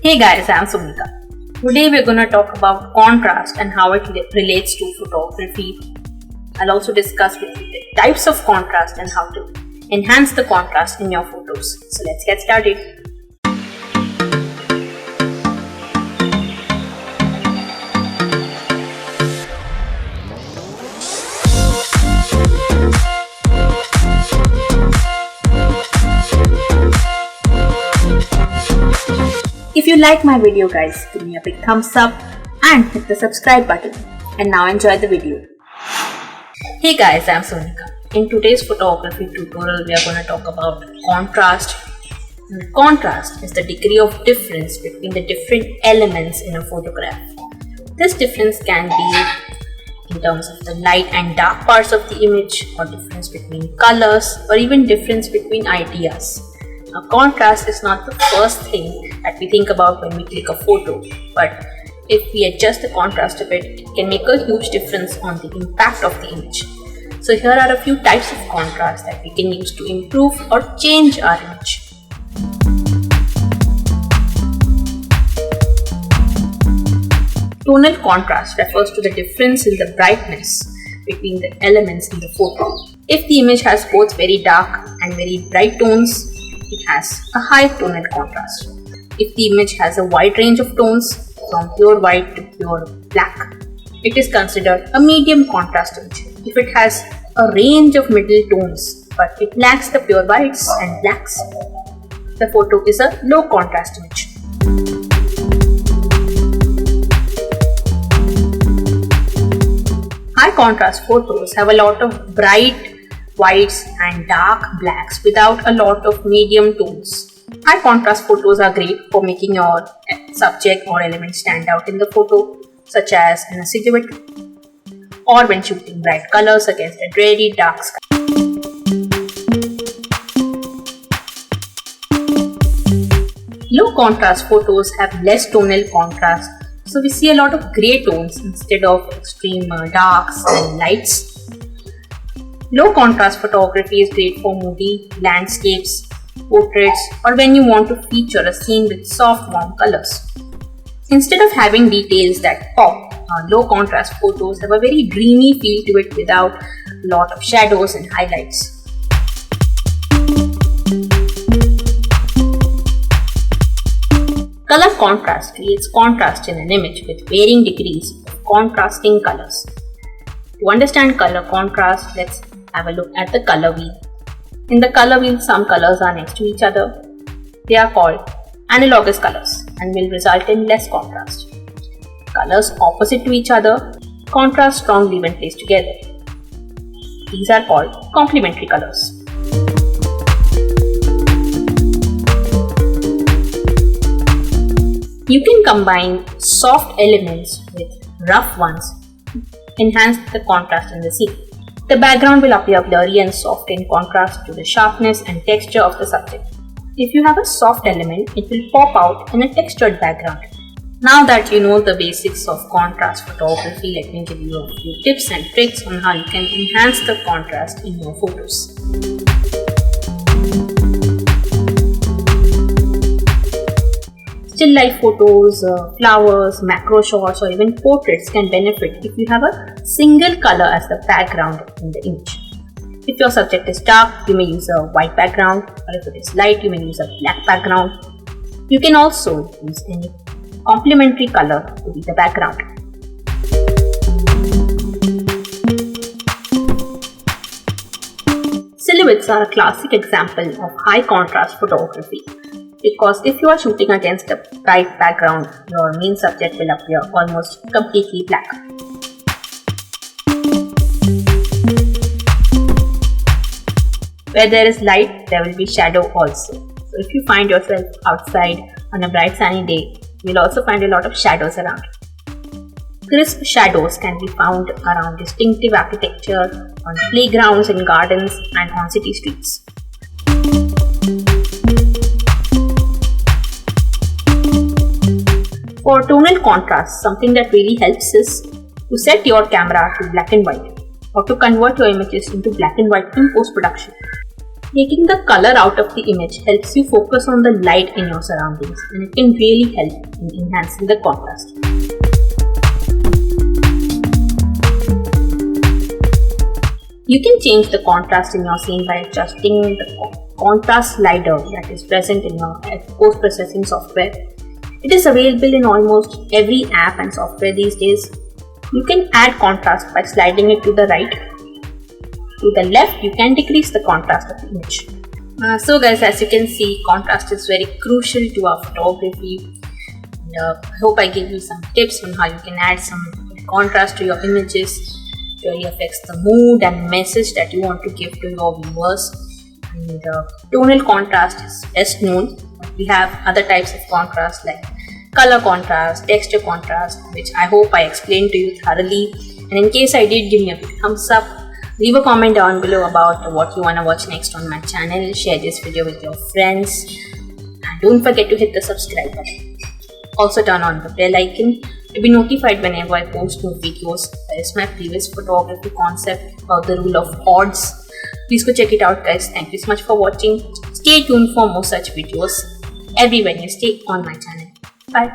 Hey guys, I'm Sumika. Today we're going to talk about contrast and how it relates to photography. I'll also discuss with you the types of contrast and how to enhance the contrast in your photos. So let's get started. If you like my video guys, give me a big thumbs up and hit the subscribe button. And now enjoy the video. Hey guys, I'm Sonika. In today's photography tutorial, we are going to talk about contrast. And contrast is the degree of difference between the different elements in a photograph. This difference can be in terms of the light and dark parts of the image, or difference between colors, or even difference between ideas. Now, contrast is not the first thing that we think about when we click a photo, but if we adjust the contrast a bit, it can make a huge difference on the impact of the image. So here are a few types of contrast that we can use to improve or change our image. Tonal contrast refers to the difference in the brightness between the elements in the photo. If the image has both very dark and very bright tones, it has a high tonal contrast. If the image has a wide range of tones, from pure white to pure black, it is considered a medium contrast image. If it has a range of middle tones, but it lacks the pure whites and blacks, the photo is a low contrast image. High contrast photos have a lot of bright whites and dark blacks without a lot of medium tones. High contrast photos are great for making your subject or element stand out in the photo, such as in a silhouette, or when shooting bright colors against a very dark sky. Low contrast photos have less tonal contrast, so we see a lot of grey tones instead of extreme darks and lights. Low contrast photography is great for moody landscapes, portraits, or when you want to feature a scene with soft warm colors. Instead of having details that pop, low contrast photos have a very dreamy feel to it without a lot of shadows and highlights. Color contrast creates contrast in an image with varying degrees of contrasting colors. To understand color contrast, let's have a look at the color wheel. In the color wheel, some colors are next to each other. They are called analogous colors and will result in less contrast. Colors opposite to each other contrast strongly when placed together. These are called complementary colors. You can combine soft elements with rough ones to enhance the contrast in the scene. The background will appear blurry and soft in contrast to the sharpness and texture of the subject. If you have a soft element, it will pop out in a textured background. Now that you know the basics of contrast photography, let me give you a few tips and tricks on how you can enhance the contrast in your photos. Still life photos, flowers, macro shots, or even portraits can benefit if you have a single color as the background in the image. If your subject is dark, you may use a white background, or if it is light, you may use a black background. You can also use any complementary color to be the background. Silhouettes are a classic example of high contrast photography. Because if you are shooting against a bright background, your main subject will appear almost completely black. Where there is light, there will be shadow also. So if you find yourself outside on a bright sunny day, you will also find a lot of shadows around. Crisp shadows can be found around distinctive architecture, on playgrounds in gardens, and on city streets. For tonal contrast, something that really helps is to set your camera to black and white, or to convert your images into black and white in post-production. Taking the color out of the image helps you focus on the light in your surroundings, and it can really help in enhancing the contrast. You can change the contrast in your scene by adjusting the contrast slider that is present in your post-processing software. It is available in almost every app and software these days. You can add contrast by sliding it to the right. To the left, you can decrease the contrast of the image. So guys, as you can see, contrast is very crucial to our photography. And, I hope I gave you some tips on how you can add some contrast to your images. It really affects the mood and message that you want to give to your viewers. And tonal contrast is best known, but we have other types of contrast like color contrast, texture contrast, which I hope I explained to you thoroughly. And in case I did, give me a big thumbs up. Leave a comment down below about what you want to watch next on my channel. Share this video with your friends. And don't forget to hit the subscribe button. Also turn on the bell icon to be notified whenever I post new videos. There is my previous photography concept about the rule of odds. Please go check it out, guys. Thank you so much for watching. Stay tuned for more such videos every Wednesday on my channel. Bye.